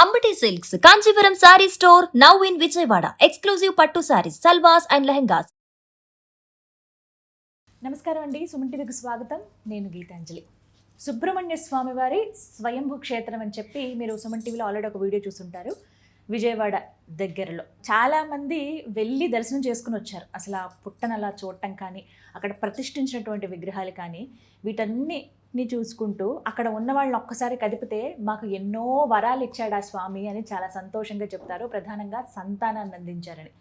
Ambati silks Kanchipuram sorry store now in Vijayawada. Exclusive పట్టు saris, సల్వాస్ and lehengas. నమస్కారం అండి, సుమన్ టీవీకి స్వాగతం. నేను గీతాంజలి. సుబ్రహ్మణ్య స్వామి వారి స్వయంభూ క్షేత్రం అని చెప్పి మీరు సుమన్ టీవీలో ఆల్రెడీ ఒక వీడియో చూసుంటారు. విజయవాడ దగ్గరలో చాలామంది వెళ్ళి దర్శనం చేసుకుని వచ్చారు. అసలు ఆ పుట్టను అలా చూడటం కానీ, అక్కడ ప్రతిష్ఠించినటువంటి విగ్రహాలు కానీ, వీటన్నిటిని చూసుకుంటూ అక్కడ ఉన్న వాళ్ళని ఒక్కసారి కదిపితే మాకు ఎన్నో వరాలు ఇచ్చాడు ఆ స్వామి అని చాలా సంతోషంగా చెప్తారు. ప్రధానంగా సంతానాన్ని అందించారని.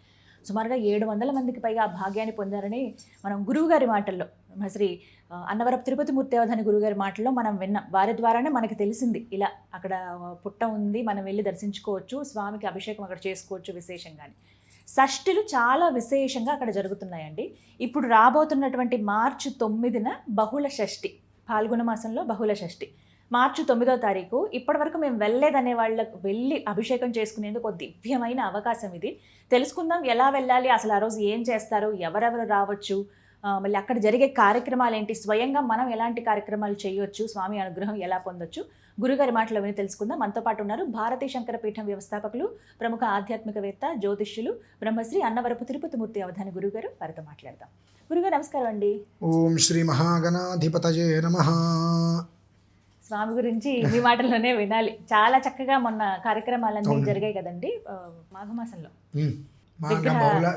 సుమారుగా 700 మందికి పైగా ఆ భాగ్యాన్ని పొందారని మనం గురువుగారి మాటల్లో, శ్రీ అన్నవరపు తిరుపతి మూర్తి అవధాని గురువుగారి మాటల్లో మనం విన్నాం. వారి ద్వారానే మనకి తెలిసింది ఇలా అక్కడ పుట్ట ఉంది, మనం వెళ్ళి దర్శించుకోవచ్చు, స్వామికి అభిషేకం అక్కడ చేసుకోవచ్చు విశేషంగాని. షష్ఠులు చాలా విశేషంగా అక్కడ జరుగుతున్నాయండి. ఇప్పుడు రాబోతున్నటువంటి మార్చి 9న బహుళ షష్ఠి, పాల్గొన మాసంలో బహుళ షష్ఠి. మార్చి 9వ తారీఖు. ఇప్పటి వరకు మేము వెళ్ళలేదనే వాళ్ళకు వెళ్ళి అభిషేకం చేసుకునేందుకు ఒక దివ్యమైన అవకాశం ఇది. తెలుసుకుందాం ఎలా వెళ్ళాలి, అసలు ఆ రోజు ఏం చేస్తారు, ఎవరెవరు రావచ్చు, మళ్ళీ అక్కడ జరిగే కార్యక్రమాలు ఏంటి, స్వయంగా మనం ఎలాంటి కార్యక్రమాలు చేయొచ్చు, స్వామి అనుగ్రహం ఎలా పొందొచ్చు, గురుగారి మాటలు విని తెలుసుకుందాం. మనతో పాటు ఉన్నారు భారతీ శంకర పీఠం వ్యవస్థాపకులు, ప్రముఖ ఆధ్యాత్మికవేత్త, జ్యోతిష్యులు, బ్రహ్మశ్రీ అన్నవరపు తిరుపతి మూర్తి అవధాని గురుగారు. వారితో మాట్లాడదాం. గురుగారు నమస్కారం అండి. ఓం శ్రీ మహాగణాధిపతయే నమః. స్వామి గురించి మీ మాటల్లోనే వినాలి. చాలా చక్కగా మొన్న కార్యక్రమాలన్నీ జరిగాయి కదండి మాఘమాసంలో, బహుళ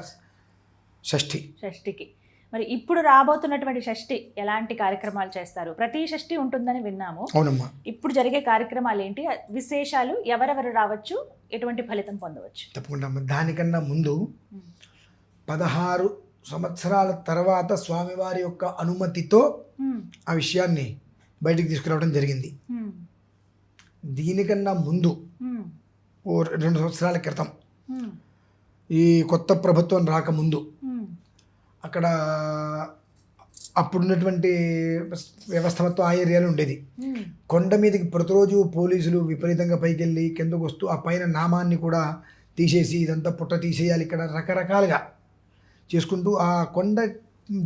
షష్ఠికి. మరి ఇప్పుడు రాబోతున్నటువంటి షష్ఠి ఎలాంటి కార్యక్రమాలు చేస్తారు? ప్రతి షష్ఠి ఉంటుందని విన్నాము. అవునమ్మా. ఇప్పుడు జరిగే కార్యక్రమాలు ఏంటి, విశేషాలు, ఎవరెవరు రావచ్చు, ఎటువంటి ఫలితం పొందవచ్చు? తప్పకుండా. దానికన్నా ముందు 16 సంవత్సరాల తర్వాత స్వామివారి యొక్క అనుమతితో ఆ విషయాన్ని బయటికి తీసుకురావడం జరిగింది. దీనికన్నా ముందు ఓ 2 సంవత్సరాల క్రితం, ఈ కొత్త ప్రభుత్వం రాకముందు, అక్కడ అప్పుడున్నటువంటి వ్యవస్థ మొత్తం ఆ ఏరియాలో ఉండేది. కొండ మీదకి ప్రతిరోజు పోలీసులు విపరీతంగా పైకి వెళ్ళి కిందకు వస్తూ ఆ పైన నామాన్ని కూడా తీసేసి ఇదంతా పుట్ట తీసేయాలి, ఇక్కడ రకరకాలుగా చేసుకుంటూ ఆ కొండ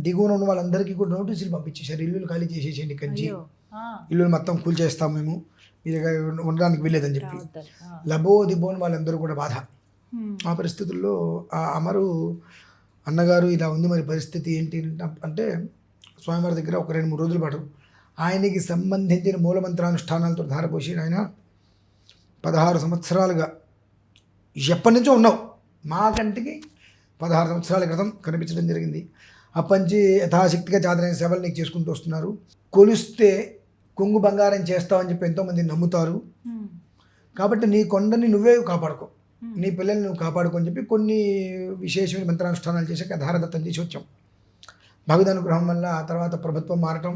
దిగువన ఉన్న వాళ్ళందరికీ కూడా నోటీసులు పంపించేశారు. ఇల్లులు ఖాళీ చేసేసేయండి, కంచి ఇల్లులు మొత్తం కూల్చేస్తాం, మేము మీ దగ్గర ఉండడానికి వీల్లేదని చెప్పి లబో దిబోని వాళ్ళందరూ కూడా బాధ. ఆ పరిస్థితుల్లో ఆ అమరు అన్నగారు ఇలా ఉంది, మరి పరిస్థితి ఏంటి అంటే స్వామివారి దగ్గర ఒక 2-3 రోజుల పాటు ఆయనకి సంబంధించిన మూలమంత్రానుష్ఠానాలతో ధారపోసి, ఆయన 16 సంవత్సరాలుగా ఎప్పటి నుంచో ఉన్నావు, మా కంటికి 16 సంవత్సరాల క్రితం కనిపించడం జరిగింది. అప్పటి నుంచి యథాశక్తిగా చాదరైన సేవలు నీకు చేసుకుంటూ వస్తున్నారు. కొలిస్తే కొంగు బంగారం చేస్తావని చెప్పి ఎంతోమంది నమ్ముతారు. కాబట్టి నీ కొండని నువ్వే కాపాడుకో, నీ పిల్లల్ని నువ్వు కాపాడుకో అని చెప్పి కొన్ని విశేషమైన మంత్రానుష్ఠానాలు చేశాక ధారదత్తం చేసి వచ్చాం. భగవద్ అనుగ్రహం వల్ల ఆ తర్వాత ప్రభుత్వం మారటం,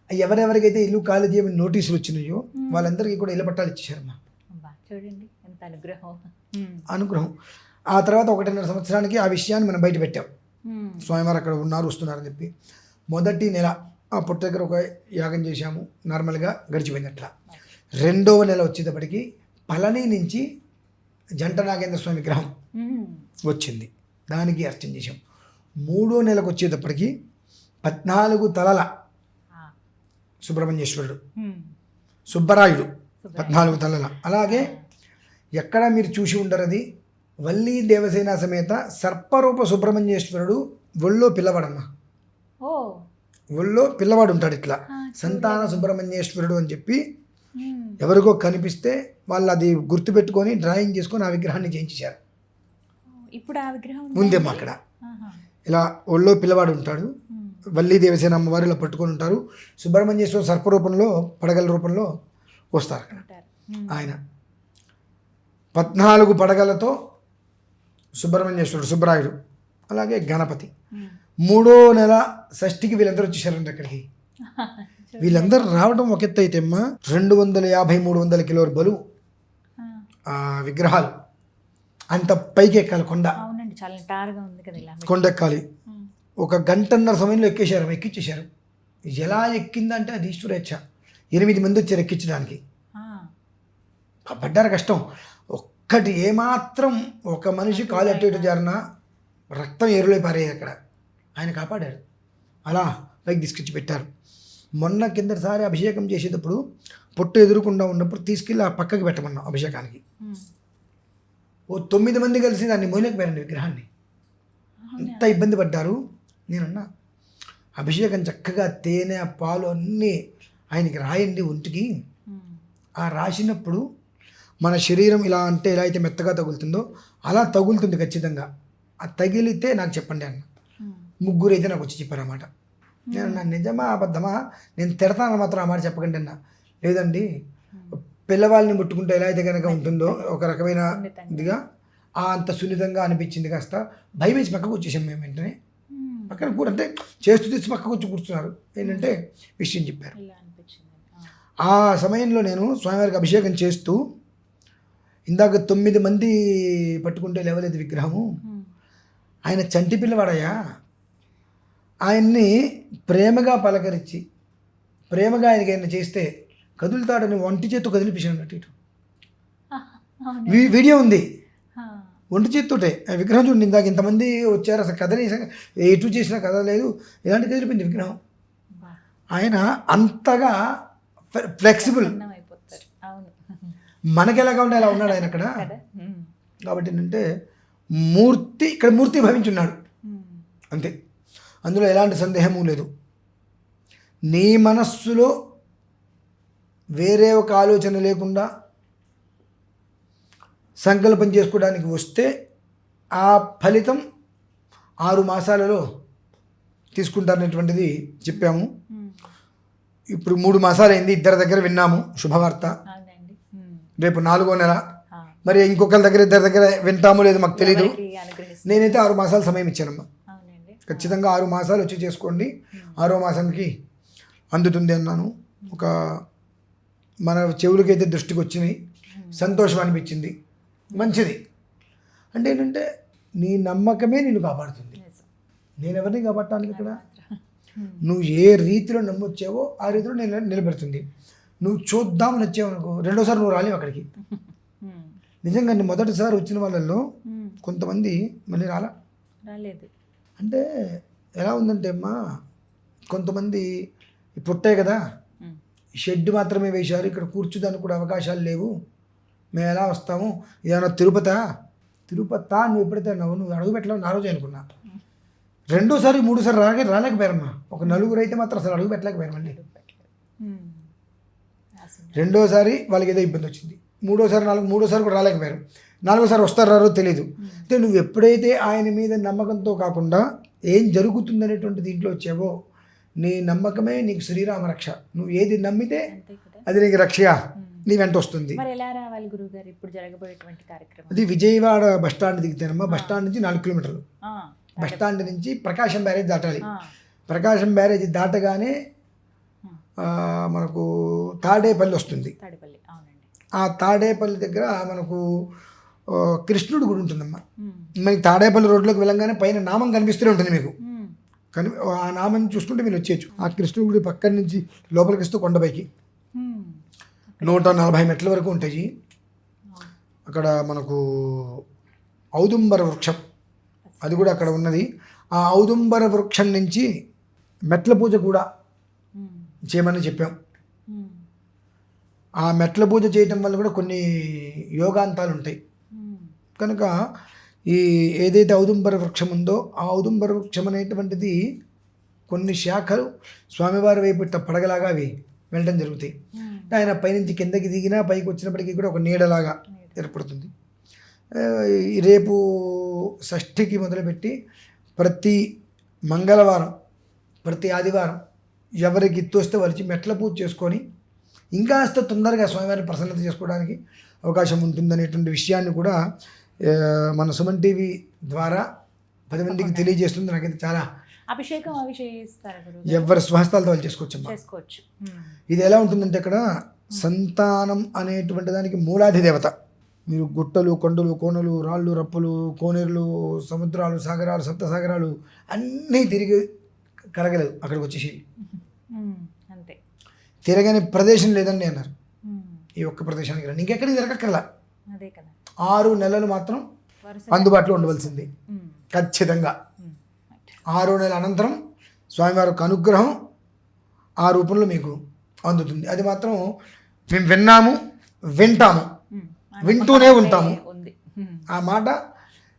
ఎవరెవరికైతే ఇల్లు ఖాళీ చేయమని నోటీసులు వచ్చినాయో వాళ్ళందరికీ కూడా ఇళ్ళ పట్టాలు ఇచ్చేశారమ్మా. చూడండి ఎంత అనుగ్రహం. ఆ తర్వాత 1.5 సంవత్సరానికి ఆ విషయాన్ని మనం బయట పెట్టాం. స్వామివారు అక్కడ ఉన్నారు, వస్తున్నారని చెప్పి మొదటి నెల ఆ పుట్ట దగ్గర ఒక యాగం చేశాము, నార్మల్గా గడిచిపోయినట్ల. 2వ నెల వచ్చేటప్పటికి పళని నుంచి జంట నాగేంద్ర స్వామి విగ్రహం వచ్చింది, దానికి అర్చన చేశాం. 3వ నెలకు వచ్చేటప్పటికి 14 తలల సుబ్రహ్మణ్యేశ్వరుడు, సుబ్బరాయుడు 14 తలల. అలాగే ఎక్కడ మీరు చూసి ఉండరు, అది వల్లీ దేవసేన సమేత సర్పరూప సుబ్రహ్మణ్యేశ్వరుడు, ఒళ్ళో పిల్లవాడమ్మ, ఒళ్ళో పిల్లవాడు ఉంటాడు. ఇట్లా సంతాన సుబ్రహ్మణ్యేశ్వరుడు అని చెప్పి ఎవరికో కనిపిస్తే వాళ్ళు అది గుర్తుపెట్టుకొని డ్రాయింగ్ చేసుకొని ఆ విగ్రహాన్ని చేయించారు. ఇప్పుడు ఆ విగ్రహం ఉందేమో అక్కడ. ఇలా ఒళ్ళో పిల్లవాడు ఉంటాడు, వల్లీ దేవసేన అమ్మవారు ఇలా పట్టుకొని ఉంటారు. సుబ్రహ్మణ్యేశ్వర సర్పరూపంలో పడగల రూపంలో వస్తారు అక్కడ. ఆయన 14 పడగలతో సుబ్రహ్మణ్యేశ్వరుడు, సుబ్బరాయుడు, అలాగే గణపతి. 3వ నెల షష్ఠికి వీళ్ళందరూ వచ్చేసారండి అక్కడికి. వీళ్ళందరూ రావడం ఒక ఎత్తు అయితే అమ్మా, 250-300 కిలోల బరువు ఆ విగ్రహాలు. అంత పైకి ఎక్కాలి కొండ, కొండ ఎక్కాలి. 1 గంటన్నర సమయంలో ఎక్కించేశారు. ఎలా ఎక్కిందంటే అది ఈశ్వరేచ్ఛ. 8 మంది వచ్చారు ఎక్కించడానికి. పడ్డారు కష్టం. ఒక్కటి ఏమాత్రం ఒక మనిషి కాలు అటు ఇటు జారినా రక్తం ఎరులై పారేది అక్కడ. ఆయన కాపాడాడు. అలా పైకి తీసుకొచ్చి పెట్టారు. మొన్న కిందటిసారి అభిషేకం చేసేటప్పుడు పొట్టు ఎదురుకుండా ఉన్నప్పుడు తీసుకెళ్ళి ఆ పక్కకి పెట్టమన్నాం అభిషేకానికి. ఓ 9 మంది కలిసి దాన్ని మోయలేకపోయారండి విగ్రహాన్ని. ఎంత ఇబ్బంది పడ్డారు. నేనన్నా అభిషేకం చక్కగా తేనె పాలు అన్నీ ఆయనకి రాయండి ఒంటికి. ఆ రాసినప్పుడు మన శరీరం ఇలా అంటే ఎలా అయితే మెత్తగా తగులుతుందో అలా తగులుతుంది ఖచ్చితంగా. ఆ తగిలితే నాకు చెప్పండి అన్న. 3 అయితే నాకు వచ్చి చెప్పారన్నమాట. నేను నిజమా అబద్ధమా, నేను తిడతాను మాత్రం ఆ మాట చెప్పకండి అన్న. లేదండి, పిల్లవాళ్ళని ముట్టుకుంటే ఎలా అయితే కనుక ఉంటుందో ఒక రకమైన ఇదిగా అంత సున్నితంగా అనిపించింది. కాస్త భయం వేసి పక్కకు వచ్చేసాం మేము. వెంటనే పక్కన కూడా అంటే చేస్తూ తెచ్చి పక్కకు వచ్చి కూర్చున్నారు. ఏంటంటే విషయం చెప్పారు. ఆ సమయంలో నేను స్వామివారికి అభిషేకం చేస్తూ ఇందాక 9 మంది పట్టుకుంటే లేవలేదు విగ్రహము. ఆయన చంటి పిల్లవాడయ్యా. ఆయన్ని ప్రేమగా పలకరించి ప్రేమగా ఆయనకి ఆయన చేస్తే కదులుతాడని ఒంటి చేత్తో కదిలిపించాను అటు ఇటు. వీడియో ఉంది. ఒంటి చేత్తోటే విగ్రహం చూడండి. ఇందాక ఇంతమంది వచ్చారు, అసలు కదలి ఎటు చేసినా కదలేదు, ఇలాంటి కదిలిపోయింది విగ్రహం. ఆయన అంతగా ఫ్లెక్సిబుల్. మనకి ఎలాగా ఉండే అలా ఉన్నాడు ఆయన అక్కడ. కాబట్టి ఏంటంటే మూర్తి ఇక్కడ మూర్తి భవించున్నాడు అంతే, అందులో ఎలాంటి సందేహము లేదు. నీ మనస్సులో వేరే ఒక ఆలోచన లేకుండా సంకల్పం చేసుకోవడానికి వస్తే ఆ ఫలితం 6 మాసాలలో తీసుకుంటారనేటువంటిది చెప్పాము. ఇప్పుడు 3 మాసాలు అయింది, ఇద్దరి దగ్గర విన్నాము శుభవార్త. రేపు 4వ నెల, మరి ఇంకొకరి దగ్గర ఇద్దరి దగ్గర వింటామో లేదో మాకు తెలీదు. నేనైతే 6 మాసాలు సమయం ఇచ్చానమ్మా. ఖచ్చితంగా 6 మాసాలు వచ్చి చేసుకోండి, 6వ మాసానికి అందుతుంది అన్నాను. ఒక మన చెవులకైతే దృష్టికి వచ్చినాయి, సంతోషం అనిపించింది, మంచిది. అంటే ఏంటంటే నీ నమ్మకమే నిన్ను కాపాడుతుంది. నేను ఎవరిని కాపాడటానికి ఇక్కడ, నువ్వు ఏ రీతిలో నమ్మొచ్చావో ఆ రీతిలో నేను నిలబెడుతుంది. నువ్వు చూద్దామని వచ్చావనుకో, రెండోసారి నువ్వు రాలేవు అక్కడికి. నిజంగా మొదటిసారి వచ్చిన వాళ్ళల్లో కొంతమంది మళ్ళీ రాలేదు. అంటే ఎలా ఉందంటే అమ్మా, కొంతమంది పుట్టాయి కదా, షెడ్ మాత్రమే వేశారు, ఇక్కడ కూర్చుదానికి కూడా అవకాశాలు లేవు, మేము ఎలా వస్తాము, ఏదైనా తిరుపతా నువ్వు ఎప్పుడైతే నువ్వు అడుగు పెట్టలేవు నా రోజు అనుకున్నా. రెండోసారి 3సారి రాలేకపోయారమ్మా. ఒక 4 అయితే మాత్రం అసలు అడుగు పెట్టలేకపోయారు. రెండోసారి వాళ్ళకి ఏదో ఇబ్బంది వచ్చింది, మూడోసారి కూడా రాలేకపోయారు, 4వసారి వస్తారో తెలియదు. అంటే నువ్వు ఎప్పుడైతే ఆయన మీద నమ్మకంతో కాకుండా ఏం జరుగుతుందనేటువంటి దీంట్లో వచ్చావో, నీ నమ్మకమే నీకు శ్రీరామ రక్ష. నువ్వు ఏది నమ్మితే అది నీకు రక్షగా నీ వెంట వస్తుంది. అది విజయవాడ బస్టాండ్ దిగుతానమ్మా. బస్టాండ్ నుంచి 4 కిలోమీటర్లు. బస్టాండ్ నుంచి ప్రకాశం బ్యారేజ్ దాటాలి. ప్రకాశం బ్యారేజ్ దాటగానే మనకు తాడేపల్లి వస్తుంది. ఆ తాడేపల్లి దగ్గర మనకు కృష్ణుడి గుడి ఉంటుందమ్మా. మనకి తాడేపల్లి రోడ్లోకి వెళ్ళంగానే పైన నామం కనిపిస్తూనే ఉంటుంది మీకు. కానీ ఆ నామం చూసుకుంటే మీరు వచ్చేయచ్చు. ఆ కృష్ణుడి గుడి పక్కన నుంచి లోపలికి వస్తూ కొండపైకి 140 మెట్ల వరకు ఉంటాయి. అక్కడ మనకు ఔదుంబర వృక్షం అది కూడా అక్కడ ఉన్నది. ఆ ఔదుంబర వృక్షం నుంచి మెట్ల పూజ కూడా చేయమని చెప్పాం. ఆ మెట్ల పూజ చేయటం వల్ల కూడా కొన్ని యోగాంతాలు ఉంటాయి. కనుక ఈ ఏదైతే ఔదుంబర వృక్షం ఉందో ఆ ఔదుంబర వృక్షం అనేటువంటిది కొన్ని శాఖలు స్వామివారి వైపు పడగలాగా అవి వెళ్ళడం జరుగుతాయి. ఆయన పైనుంచి కిందకి దిగినా పైకి వచ్చినప్పటికీ కూడా ఒక నీడలాగా ఏర్పడుతుంది. రేపు షష్ఠికి మొదలుపెట్టి ప్రతి మంగళవారం ప్రతి ఆదివారం ఎవరికి తోస్తే వాళ్ళకి మెట్ల పూజ చేసుకొని ఇంకాస్త తొందరగా స్వామివారిని ప్రసన్నత చేసుకోవడానికి అవకాశం ఉంటుందనేటువంటి విషయాన్ని కూడా మన సుమన్ టీవీ ద్వారా 10 మందికి తెలియజేస్తుంది. నాకైతే చాలా అభిషేకం అవి చేయిస్తారు, ఎవరి స్వహస్తాలతో వాళ్ళు చేసుకోవచ్చు. ఇది ఎలా ఉంటుందంటే అక్కడ సంతానం అనేటువంటి దానికి మూలాది దేవత. మీరు గుట్టలు, కొండలు, కోనలు, రాళ్ళు, రప్పులు, కోనేరులు, సముద్రాలు, సాగరాలు, సప్తసాగరాలు అన్నీ తిరిగి కలగలేదు అక్కడికి వచ్చేసి. అంతే, తిరగని ప్రదేశం లేదండి అన్నారు. ఈ ఒక్క ప్రదేశానికి రండి, ఇంకెక్కడికి తిరగక్కర్లా. 6 నెలలు మాత్రం అందుబాటులో ఉండవలసింది ఖచ్చితంగా. 6 నెలల అనంతరం స్వామివారి యొక్క అనుగ్రహం ఆ రూపంలో మీకు అందుతుంది. అది మాత్రం మేము విన్నాము, వింటాము, వింటూనే ఉంటాము. ఉంది. ఆ మాట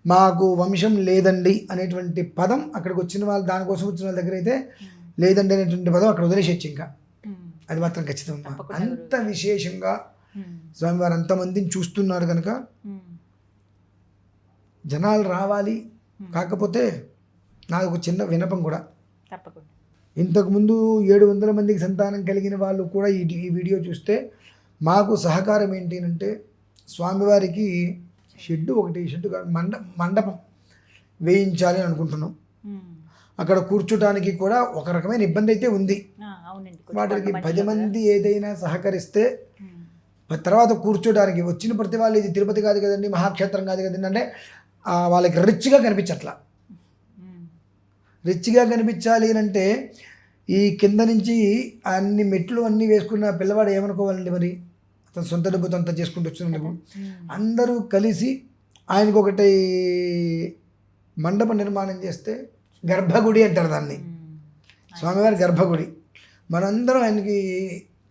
మాకు వంశం లేదండి అనేటువంటి పదం అక్కడికి వచ్చిన వాళ్ళు, దానికోసం వచ్చిన వాళ్ళ దగ్గర అయితే లేదండి అనేటువంటి పదం అక్కడ వదిలేసేచ్చు. ఇంకా అది మాత్రం ఖచ్చితంగా అంత విశేషంగా స్వామివారు అంతమందిని చూస్తున్నారు కనుక జనాలు రావాలి. కాకపోతే నాకు ఒక చిన్న వినపం కూడా, తప్పకుండా ఇంతకుముందు 700 మందికి సంతానం కలిగిన వాళ్ళు కూడా ఈ వీడియో చూస్తే మాకు సహకారం ఏంటి అంటే స్వామివారికి షెడ్డు మండపం వేయించాలి అని అనుకుంటున్నాం. అక్కడ కూర్చోటానికి కూడా ఒక రకమైన ఇబ్బంది అయితే ఉంది. వాటికి 10 మంది ఏదైనా సహకరిస్తే తర్వాత కూర్చోడానికి వచ్చిన ప్రతి వాళ్ళు ఇది తిరుపతి కాదు కదండి, మహాక్షేత్రం కాదు కదండి అంటే వాళ్ళకి రిచ్గా కనిపించట్లా. రిచ్గా కనిపించాలి అంటే ఈ కింద నుంచి అన్ని మెట్లు అన్నీ వేసుకున్న పిల్లవాడు ఏమనుకోవాలండి మరి, తన సొంత డబ్బుతో అంతా చేసుకుంటూ వచ్చినందుకు. అందరూ కలిసి ఆయనకు ఒకటి మండప నిర్మాణం చేస్తే, గర్భగుడి అంటారు దాన్ని, స్వామివారి గర్భగుడి, మనందరం ఆయనకి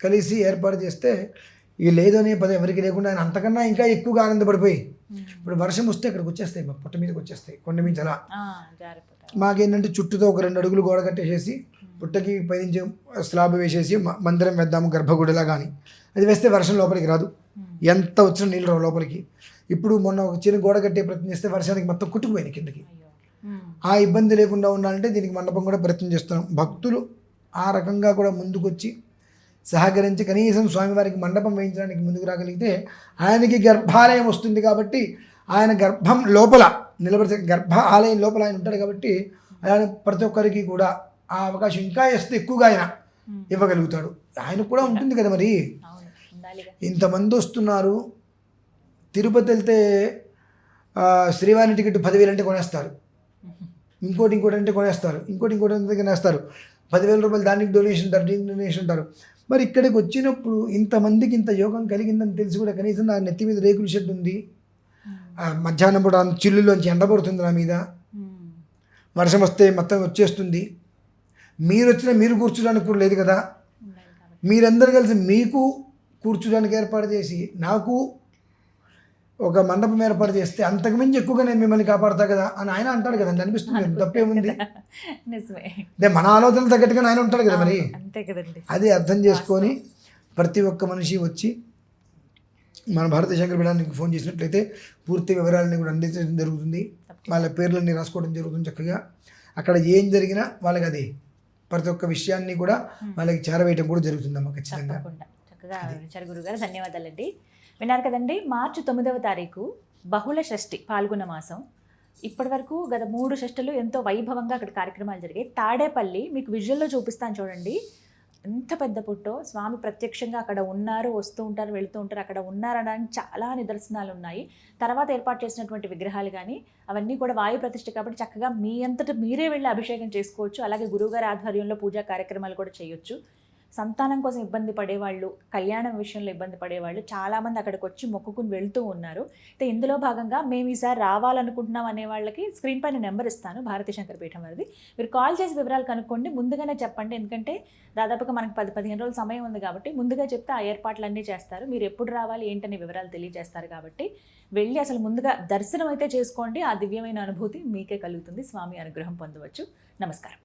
కలిసి ఏర్పాటు చేస్తే ఇక లేదు అనే పదం ఎవరికి లేకుండా ఆయన అంతకన్నా ఇంకా ఎక్కువగా ఆనందపడిపోయి, ఇప్పుడు వర్షం వస్తే ఇక్కడికి వచ్చేస్తాయి, మా పుట్ట మీదకి వచ్చేస్తాయి, కొండ మీద అలా. మాకేంటంటే చుట్టూతో ఒక 2 అడుగులు గోడ కట్టేసేసి పుట్టకి పైనుంచి స్లాబ్ వేసేసి మందిరం వేద్దాము గర్భగుడిలా. కానీ అది వేస్తే వర్షం లోపలికి రాదు, ఎంత వచ్చిన నీళ్ళు రావు లోపలికి. ఇప్పుడు మొన్న ఒక చిన్న గోడ కట్టే ప్రయత్నం చేస్తే వర్షానికి మొత్తం కుట్టుకుపోయింది కిందకి. ఆ ఇబ్బంది లేకుండా ఉండాలంటే దీనికి మండపం కూడా ప్రయత్నం చేస్తున్నాం. భక్తులు ఆ రకంగా కూడా ముందుకొచ్చి సహకరించి కనీసం స్వామివారికి మండపం వేయించడానికి ముందుకు రాగలిగితే ఆయనకి గర్భాలయం వస్తుంది. కాబట్టి ఆయన గర్భం లోపల నిలబడితే, గర్భ ఆలయం లోపల ఆయన ఉంటాడు కాబట్టి ఆయన ప్రతి ఒక్కరికి కూడా ఆ అవకాశం ఇంకా ఎక్కువగా ఆయన ఇవ్వగలుగుతాడు. ఆయనకు కూడా ఉంటుంది కదా మరి. ఇంతమంది వస్తున్నారు, తిరుపతి వెళ్తే శ్రీవారి టికెట్ 10,000 అంటే కొనేస్తారు, ఇంకోటి అంటే కొనేస్తారు, ఇంకోటి అంటే కొనేస్తారు, 10,000 రూపాయలు దానికి డొనేషన్ అంటారు, దీనికి డొనేషన్ అంటారు. మరి ఇక్కడికి వచ్చినప్పుడు ఇంతమందికి ఇంత యోగం కలిగిందని తెలిసి కూడా కనీసం నా నెత్తి మీద రేకుల షెడ్ ఉంది, మధ్యాహ్నం పూట చిల్లులోంచి ఎండబడుతుంది నా మీద, వర్షం వస్తే మొత్తం వచ్చేస్తుంది, మీరు వచ్చినా మీరు కూర్చోడానికి కూడా లేదు కదా, మీరందరూ కలిసి మీకు కూర్చోడానికి ఏర్పాటు చేసి నాకు ఒక మండపం ఏర్పాటు చేస్తే అంతకుమించి ఎక్కువగా నేను మిమ్మల్ని కాపాడుతా కదా అని ఆయన అంటాడు కదండి. అనిపిస్తుంది, తప్పేముంది, అంటే మన ఆలోచనలు తగ్గట్టుగా ఆయన ఉంటాడు కదా మరి. అది అర్థం చేసుకొని ప్రతి ఒక్క మనిషి వచ్చి మన భారతీయ శంకర పీఠానికి ఫోన్ చేసినట్లయితే పూర్తి వివరాలని కూడా అందించడం జరుగుతుంది. వాళ్ళ పేర్లన్నీ రాసుకోవడం జరుగుతుంది చక్కగా. అక్కడ ఏం జరిగినా వాళ్ళకి అది ప్రతి ఒక్క విషయాన్ని కూడా వాళ్ళకి చేరవేయటం కూడా జరుగుతుందమ్మా ఖచ్చితంగా. చక్కగా వివరించారు గురుగారు, ధన్యవాదాలండి. విన్నారు కదండి, మార్చి 9వ తారీఖు బహుళ షష్ఠి పాల్గొన్న మాసం. ఇప్పటి వరకు గత 3 షష్ఠులు ఎంతో వైభవంగా అక్కడ కార్యక్రమాలు జరిగాయి. తాడేపల్లి మీకు విజువల్లో చూపిస్తాను చూడండి, ఎంత పెద్ద పుట్టో, స్వామి ప్రత్యక్షంగా అక్కడ ఉన్నారు, వస్తూ ఉంటారు, వెళుతూ ఉంటారు, అక్కడ ఉన్నారనడానికి చాలా నిదర్శనాలు ఉన్నాయి. తర్వాత ఏర్పాటు చేసినటువంటి విగ్రహాలు కానీ అవన్నీ కూడా వాయు ప్రతిష్ఠ కాబట్టి చక్కగా మీ అంతటా మీరే వెళ్ళి అభిషేకం చేసుకోవచ్చు. అలాగే గురువుగారి ఆధ్వర్యంలో పూజా కార్యక్రమాలు కూడా చేయొచ్చు. సంతానం కోసం ఇబ్బంది పడేవాళ్ళు, కళ్యాణం విషయంలో ఇబ్బంది పడేవాళ్ళు చాలామంది అక్కడికి వచ్చి మొక్కుకుని వెళ్తూ ఉన్నారు. అయితే ఇందులో భాగంగా మేము ఈసారి రావాలనుకుంటున్నాం అనే వాళ్ళకి స్క్రీన్ పైన నెంబర్ ఇస్తాను, భారతీయ శంకర పీఠం వారిది. మీరు కాల్ చేసి వివరాలు కనుక్కోండి, ముందుగానే చెప్పండి. ఎందుకంటే దాదాపుగా మనకు 10-15 రోజుల సమయం ఉంది కాబట్టి ముందుగా చెప్తే ఆ ఏర్పాట్లన్నీ చేస్తారు. మీరు ఎప్పుడు రావాలి ఏంటనే వివరాలు తెలియజేస్తారు కాబట్టి వెళ్ళి అసలు ముందుగా దర్శనం అయితే చేసుకోండి. ఆ దివ్యమైన అనుభూతి మీకే కలుగుతుంది, స్వామి అనుగ్రహం పొందవచ్చు. నమస్కారం.